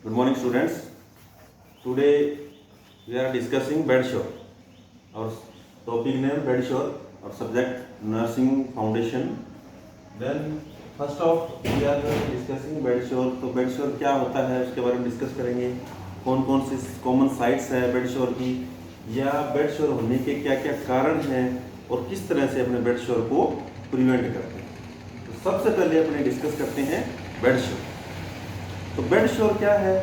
Good morning, students. Today we are discussing bed sore. Our topic name bed sore. Our subject nursing foundation. Then first off we are discussing bed sore. तो bed sore क्या होता है उसके बारे में discuss करेंगे. कौन कौन सी कॉमन साइट्स है बेड शोर की, या बेड शोर होने के क्या क्या कारण हैं और किस तरह से अपने बेड शोर को प्रिवेंट करते हैं. तो सबसे पहले अपने डिस्कस करते हैं बेड शोर. तो बेड शोर क्या है,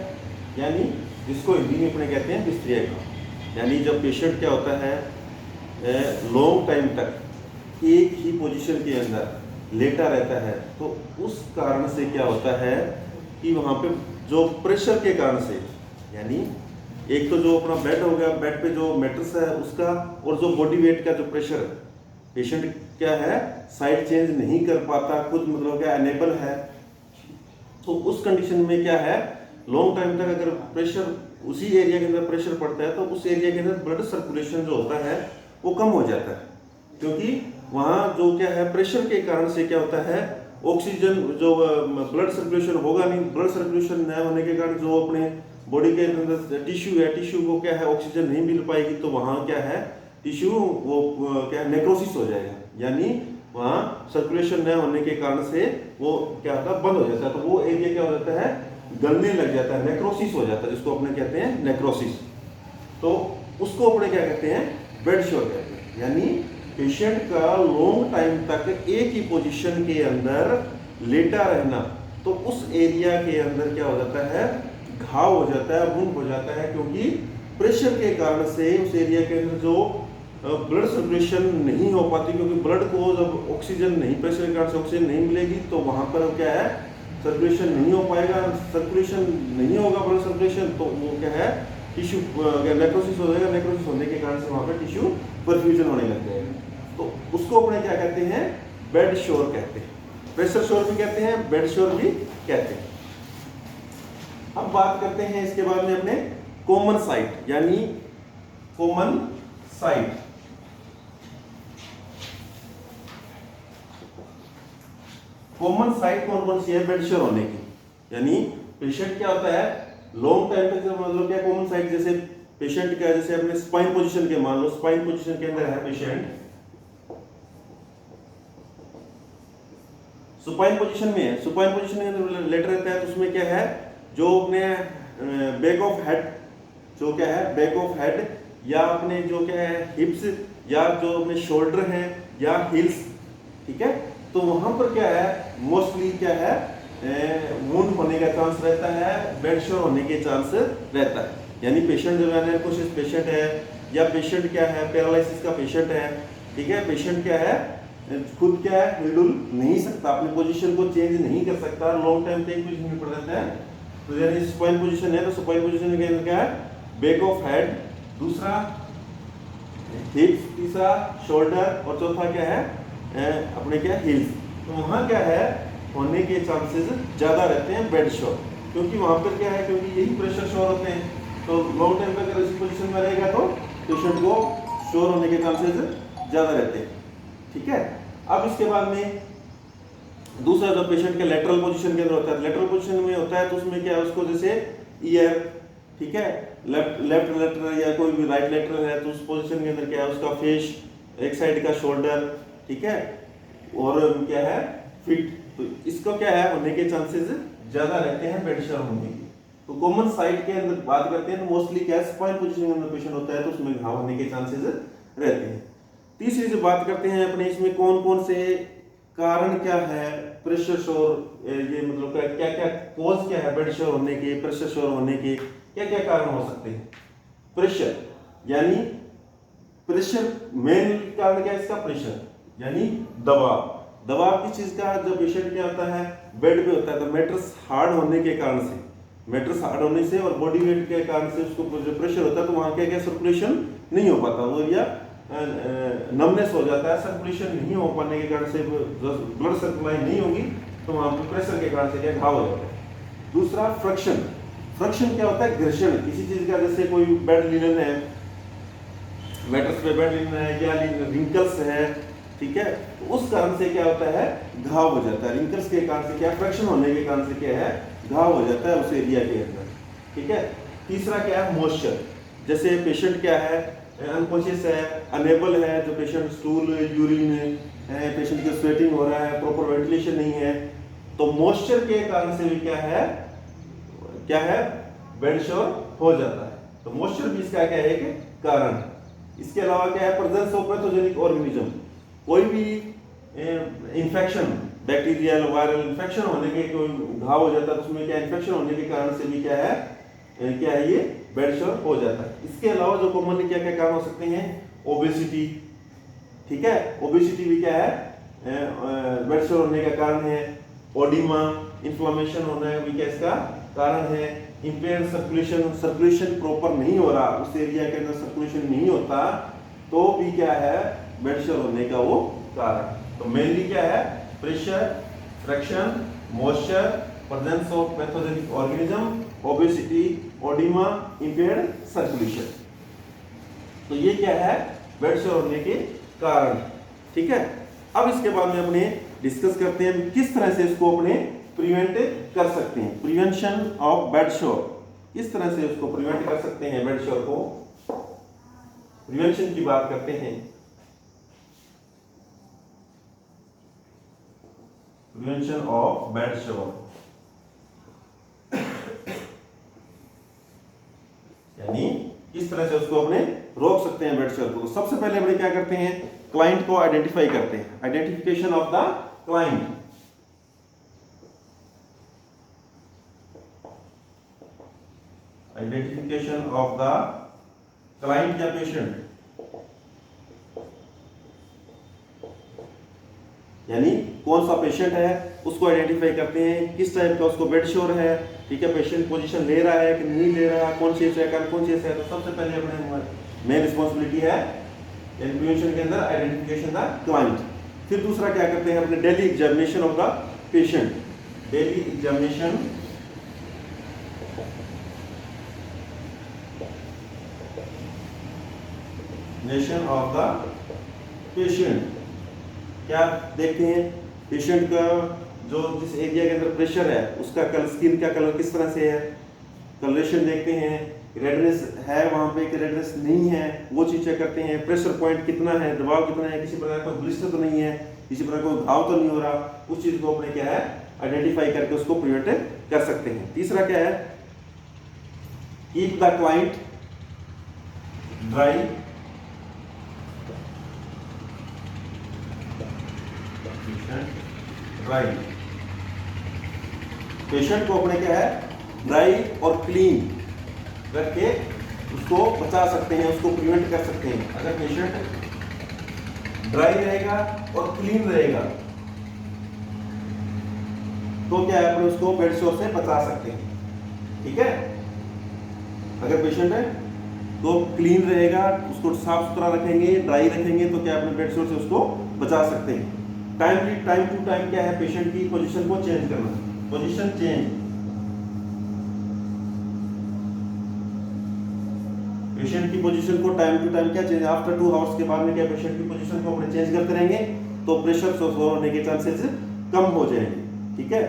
यानी जिसको हिंदी में अपने कहते हैं बिस्तरिया काम. यानी जब पेशेंट क्या होता है लॉन्ग टाइम तक एक ही पोजीशन के अंदर लेटा रहता है, तो उस कारण से क्या होता है कि वहाँ पे जो प्रेशर के कारण से, यानी एक तो जो अपना बेड हो गया, बेड पे जो मैट्रेस है उसका, और जो बॉडी वेट का जो प्रेशर है, पेशेंट क्या है साइड चेंज नहीं कर पाता, खुद मतलब क्या अनेबल है. तो उस कंडीशन में क्या है, लॉन्ग टाइम तक अगर प्रेशर उसी एरिया के अंदर प्रेशर पड़ता है तो उस एरिया के अंदर ब्लड सर्कुलेशन जो होता है वो कम हो जाता है. क्योंकि वहाँ जो क्या है प्रेशर के कारण से क्या होता है, ऑक्सीजन जो ब्लड सर्कुलेशन होगा नहीं, ब्लड सर्कुलेशन न होने के कारण जो अपने बॉडी के अंदर टिश्यू है, टिश्यू को क्या है ऑक्सीजन नहीं मिल पाएगी, तो वहाँ क्या है टिश्यू वो क्या नेक्रोसिस हो जाएगा. यानी वहाँ सर्कुलेशन न होने के कारण से वो क्या होता है बंद हो जाता है. तो वो एरिया क्या हो जाता है गलने लग जाता है, नेक्रोसिस हो जाता है, जिसको अपने कहते हैं नेक्रोसिस. तो उसको अपने क्या कहते हैं बेड शोर कहते हैं. यानी पेशेंट का लॉन्ग टाइम तक एक ही पोजीशन के अंदर लेटा रहना, तो उस एरिया के अंदर क्या हो जाता है घाव हो जाता है, वुंड हो जाता है, क्योंकि प्रेशर के कारण से उस एरिया के अंदर जो ब्लड सर्कुलेशन नहीं हो पाती, क्योंकि ब्लड को जब ऑक्सीजन नहीं, प्रेशर के कारण से ऑक्सीजन नहीं मिलेगी तो वहाँ पर क्या है सर्कुलेशन नहीं हो पाएगा. सर्कुलेशन नहीं होगा ब्लड सर्कुलेशन, तो वो क्या है टिश्यू नेक्रोसिस हो जाएगा. नेक्रोसिस होने के कारण से वहाँ पर टिश्यू परफ्यूजन होने लग जाएगा. तो उसको अपने क्या कहते हैं बेड शोर कहते हैं. प्रेशर शोर भी कहते हैं, बेड शोर भी कहते हैं. अब बात करते हैं इसके बाद में अपने कॉमन साइट, यानी कॉमन साइट. कॉमन साइट कौन कौन सी है बेड शोर होने की. यानी पेशेंट क्या होता है लॉन्ग टाइम तक, मतलब क्या कॉमन साइट, जैसे पेशेंट क्या, जैसे अपने स्पाइन पोजीशन के मान लो, स्पाइन पोजीशन के अंदर है पेशेंट, सुपाइन पोजीशन में है, सुपाइन पोजीशन के अंदर लेट रहता है, तो उसमें क्या है जो अपने बैक ऑफ हेड, जो क्या है बैक ऑफ हेड, या अपने जो क्या है हिप्स, या जो अपने शोल्डर हैं या हिल्स, ठीक है, तो वहां पर क्या है मोस्टली क्या है वुंड होने का चांस रहता है, बेड शोर होने के चांस रहता है. यानी पेशेंट जो है कोशिश पेशेंट है, या पेशेंट क्या है पैरालिसिस का पेशेंट है, ठीक है, पेशेंट क्या है खुद क्या है हिलडुल नहीं सकता, अपनी पोजीशन को चेंज नहीं कर सकता, लॉन्ग टाइम तक पोजीशन में पड़ जाता है. तो यानी सुपाइन पोजीशन है, तो सुपाइन पोजीशन के अंदर क्या है बैक ऑफ हेड, दूसरा हिप्स, तीसरा शोल्डर, और चौथा क्या है अपने क्या हिल्स. तो वहाँ क्या है होने के चांसेस ज़्यादा रहते हैं बेड शोर, क्योंकि वहाँ पर क्या है क्योंकि यही प्रेशर शोर होते हैं. तो लॉन्ग टाइम तक अगर इस पोजीशन में रहेगा तो पेशेंट को शोर होने के चांसेस ज़्यादा रहते हैं. ठीक है. अब इसके बाद में दूसरा जो पेशेंट के लेटरल पोजीशन के अंदर होता है, लेटरल पोजीशन में होता है तो उसमें क्या है उसको जैसे ईयर, ठीक है, लेफ्ट लेटरल या कोई भी राइट लेटरल है, तो उस पोजीशन के अंदर क्या है उसका फेस, एक साइड का शोल्डर, ठीक है, और क्या है फिट. तो इसको क्या है होने के चांसेस ज्यादा रहते हैं बेड शोर होने की. तो कॉमन साइट के अंदर बात करते हैं तो मोस्टली क्या स्पाइन पोजीशन के अंदर पेशेंट होता है, तो उसमें घाव होने के चांसेस रहते हैं. तीसरी से बात करते हैं अपने इसमें कौन कौन से कारण क्या है प्रेशर शोर, ये मतलब क्या क्या कॉज क्या है बेड शोर होने के, प्रेशर शोर होने के क्या क्या कारण हो सकते हैं. प्रेशर, यानी प्रेशर मेन कारण क्या है इसका प्रेशर, यानी दबाव. दबाव किस चीज का, जब पेशेंट क्या होता है बेड पे होता है तो मैट्रेस हार्ड होने के कारण से, मैट्रेस हार्ड होने से और बॉडी वेट के कारण से उसको जो प्रेशर होता है तो वहाँ क्या क्या सर्कुलेशन नहीं हो पाता, वो एरिया नमनेस हो जाता है, सर्कुलेशन नहीं हो पाने के कारण से ब्लड सप्लाई नहीं होगी, तो वहाँ पे प्रेशर के कारण से क्या घाव हो जाता है. दूसरा फ्रिक्शन. फ्रिक्शन क्या होता है घर्षण किसी चीज का, जैसे कोई बेड लिनन है, मैट्रेस पे बेड लिनन है या रिंकल्स है, ठीक है, तो उस कारण से क्या होता है घाव हो जाता है. रिंकल्स के कारण से क्या फ्रिक्शन होने के कारण से क्या है घाव हो जाता है उस एरिया के अंदर. ठीक है। तीसरा क्या है, मॉइस्चर, जैसे पेशेंट क्या है, अनकॉन्शियस है, अनेबल है, जो पेशेंट स्टूल यूरिन है, पेशेंट की स्वेटिंग हो रहा है, प्रॉपर वेंटिलेशन नहीं है, तो मॉइस्चर के कारण से भी क्या है बेड शोर हो जाता है। तो मॉइस्चर भी इसका क्या है एक कारण है। इसके अलावा क्या है, प्रेजेंस ऑफ पैथोजेनिक ऑर्गेनिज्म, कोई भी इन्फेक्शन, बैक्टीरियल वायरल इन्फेक्शन होने के, कोई घाव हो जाता है तो उसमें क्या इन्फेक्शन होने के कारण से भी क्या है ये बेड शोर हो जाता है। इसके अलावा जो कॉमनली क्या क्या कारण हो सकते हैं, ओबेसिटी, ठीक है, ओबेसिटी भी क्या है बेड शोर होने का कारण है। ओडिमा, इन्फ्लेमेशन होना है भी क्या इसका कारण है। इंपेयर्ड सर्कुलेशन प्रॉपर नहीं हो रहा, उस एरिया के अंदर सर्कुलेशन नहीं होता, तो भी क्या है बेड शोर होने का वो कारण। तो मेनली क्या है, pressure, fraction, moisture, presence of pathogenic organism, obesity, oedema, impaired circulation, तो ये क्या है बेड शोर होने के कारण, ठीक है। अब इसके बाद में अपने डिस्कस करते हैं किस तरह से इसको अपने प्रिवेंट कर सकते हैं। प्रिवेंशन ऑफ बेड शोर, किस तरह से उसको प्रिवेंट कर सकते हैं बेड शोर को, प्रिवेंशन की बात करते हैं। प्रिवेंशन ऑफ बेड शोर यानी किस तरह से उसको अपने रोक सकते हैं बेड शोर को। तो सबसे पहले अपने क्या करते हैं, क्लाइंट को आइडेंटिफाई करते हैं, identification of the client. Identification of the client या पेशेंट, यानी कौन सा पेशेंट है उसको आइडेंटिफाई करते हैं, किस टाइप का उसको बेड शोर है, ठीक है, पेशेंट पोजीशन ले रहा है कि नहीं ले रहा है, कॉन्शियस है अनकॉन्शियस है। तो सबसे पहले अपने मेन रिस्पॉन्सिबिलिटी है प्रिवेंशन के अंदर आइडेंटिफिकेशन द क्लाइंट। फिर दूसरा क्या करते हैं अपने daily examination of the patient, daily examination of the patient. क्या देखते हैं, पेशेंट का जो जिस एरिया के अंदर प्रेशर है उसका कलर, स्किन का कलर किस तरह से है, कलरेशन देखते हैं, रेडनेस है वहां पे कि रेडनेस नहीं है, वो चीज चेक करते हैं। प्रेशर पॉइंट कितना है, दबाव कितना है, किसी प्रकार का ब्लिस्टर तो नहीं है, किसी प्रकार का घाव तो नहीं हो रहा, उस चीज को अपने क्या है आइडेंटिफाई करके उसको प्रिवेंट कर सकते हैं। तीसरा क्या है, keep the client dry, dry, patient को अपने क्या है ड्राई और क्लीन रख के उसको बचा सकते हैं, उसको प्रिवेंट कर सकते हैं। अगर पेशेंट ड्राई रहेगा और क्लीन रहेगा तो क्या है अपने उसको बेड शोर से बचा सकते हैं, ठीक है। अगर पेशेंट है तो क्लीन रहेगा, उसको साफ सुथरा रखेंगे, ड्राई रखेंगे तो क्या अपने बेड शोर से उसको बचा सकते हैं। टाइम टू टाइम क्या है पेशेंट की पोजीशन को चेंज करना, पोजीशन चेंज, पेशेंट की पोजीशन को टाइम टू टाइम क्या चेंज, आफ्टर 2 आवर्स के बाद में क्या पेशेंट की पोजीशन को अपने चेंज करते रहेंगे तो प्रेशर शोर होने के चांसेस कम हो जाएंगे, ठीक है।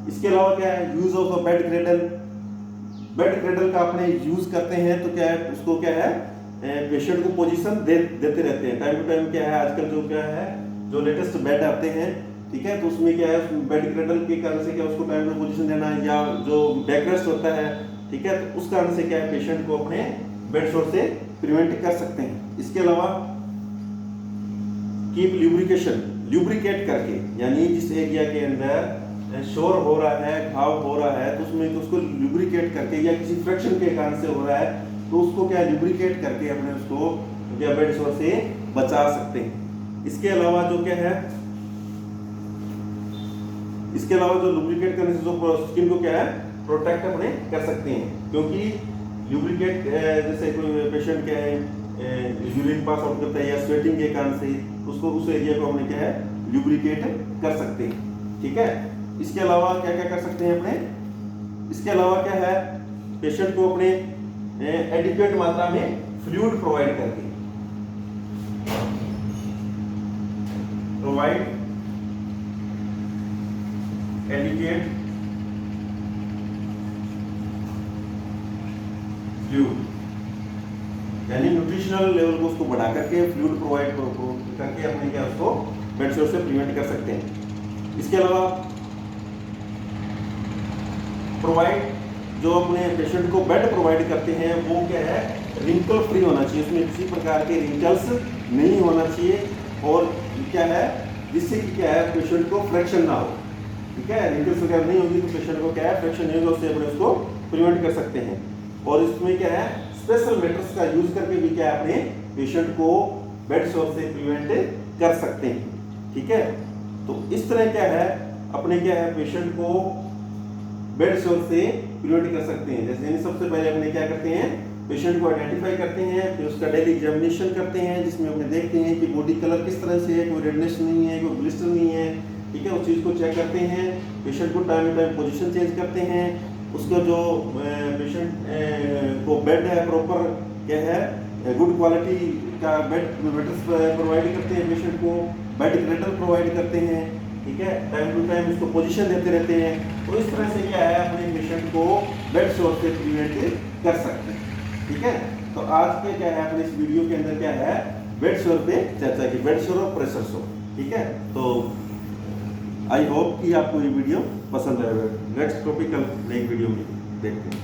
इसके अलावा क्या है, use of bed cradle, bed cradle का अपने यूज करते हैं तो क्या है उसको क्या है पेशेंट को पोजीशन देते रहते हैं टाइम टू टाइम। क्या है आजकल जो क्या है जो लेटेस्ट बेड आते हैं, ठीक है, तो उसमें क्या है बेड क्रेडल के कारण से क्या उसको टाइम टू पोजीशन देना, या जो बैकरेस्ट होता है, ठीक है, तो उस कारण से क्या है पेशेंट को अपने बेड शोर से प्रिवेंट कर सकते हैं। इसके अलावा कीप ल्यूब्रिकेशन, ल्यूब्रिकेट करके, यानी जिस एरिया के अंदर शोर हो रहा है, घाव हो रहा है, तो उसमें तो उसको ल्यूब्रिकेट करके, या किसी फ्रिक्शन के कारण से हो रहा है तो उसको क्या ल्यूब्रिकेट करके अपने उसको क्या बेड शोर से बचा सकते हैं। इसके अलावा जो क्या है, इसके अलावा जो लुब्रिकेट करने से जो स्किन को क्या है प्रोटेक्ट अपने कर सकते हैं, क्योंकि लुब्रिकेट जैसे कोई पेशेंट क्या है यूरिन पास आउट करता है या स्वेटिंग के कारण से उसको उस एरिया को हमने क्या है लुब्रिकेट कर सकते हैं, ठीक है। इसके अलावा क्या क्या कर सकते हैं अपने, इसके अलावा क्या है पेशेंट को अपने एडिक्वेट मात्रा में फ्लूइड प्रोवाइड करके, प्रोवाइड एडिक्वेट फ्लूइड, यानी न्यूट्रिशनल लेवल को उसको बढ़ा करके फ्लूइड प्रोवाइड करके अपने क्या उसको बेड शोर से प्रिवेंट कर सकते हैं। इसके अलावा प्रोवाइड जो अपने पेशेंट को बेड प्रोवाइड करते हैं वो क्या है, रिंकल फ्री होना चाहिए, उसमें किसी प्रकार के रिंकल्स नहीं होना चाहिए, और क्या है जिससे कि क्या है पेशेंट को फ्रैक्शन ना हो। ठीक है, रिंकल्स वगैरह नहीं होगी तो पेशेंट को क्या है फ्रैक्शन नहीं होगा, उससे अपने उसको प्रिवेंट कर सकते हैं। और इसमें क्या है स्पेशल मेथड्स का यूज करके भी क्या है अपने पेशेंट को बेड शोर से प्रिवेंट कर सकते हैं। ठीक है, तो इस तरह क्या है अपने क्या है पेशेंट को बेड शोर से प्रिवेंट कर सकते हैं। जैसे सबसे पहले अपने क्या करते हैं, पेशेंट को आइडेंटिफाई करते हैं, फिर उसका डेली एग्जामिनेशन करते हैं जिसमें अपने देखते हैं कि बॉडी कलर किस तरह से है, कोई रेडनेस नहीं है, कोई ब्लिस्टर नहीं है। ठीक है, उस चीज़ को चेक करते हैं, पेशेंट को time to time position change करते हैं, उसका जो पेशेंट को बेड है प्रॉपर क्या है गुड क्वालिटी का बेड मैट्रेस प्रोवाइड करते हैं, पेशेंट को बेड ग्रेटर प्रोवाइड करते हैं। ठीक है, टाइम टू टाइम उसको पोजीशन देते रहते हैं। तो इस तरह से क्या है अपने पेशेंट को बेड शोर से प्रिवेंट कर सकते हैं। ठीक है, तो आज के क्या है अपने इस वीडियो के अंदर क्या है बेड शोर पे चर्चा की, बेड शोर और प्रेशर शोर। ठीक है, तो आई होप कि आपको ये वीडियो पसंद आएगा। नेक्स्ट टॉपिक कल नेक्स्ट वीडियो में देखते हैं।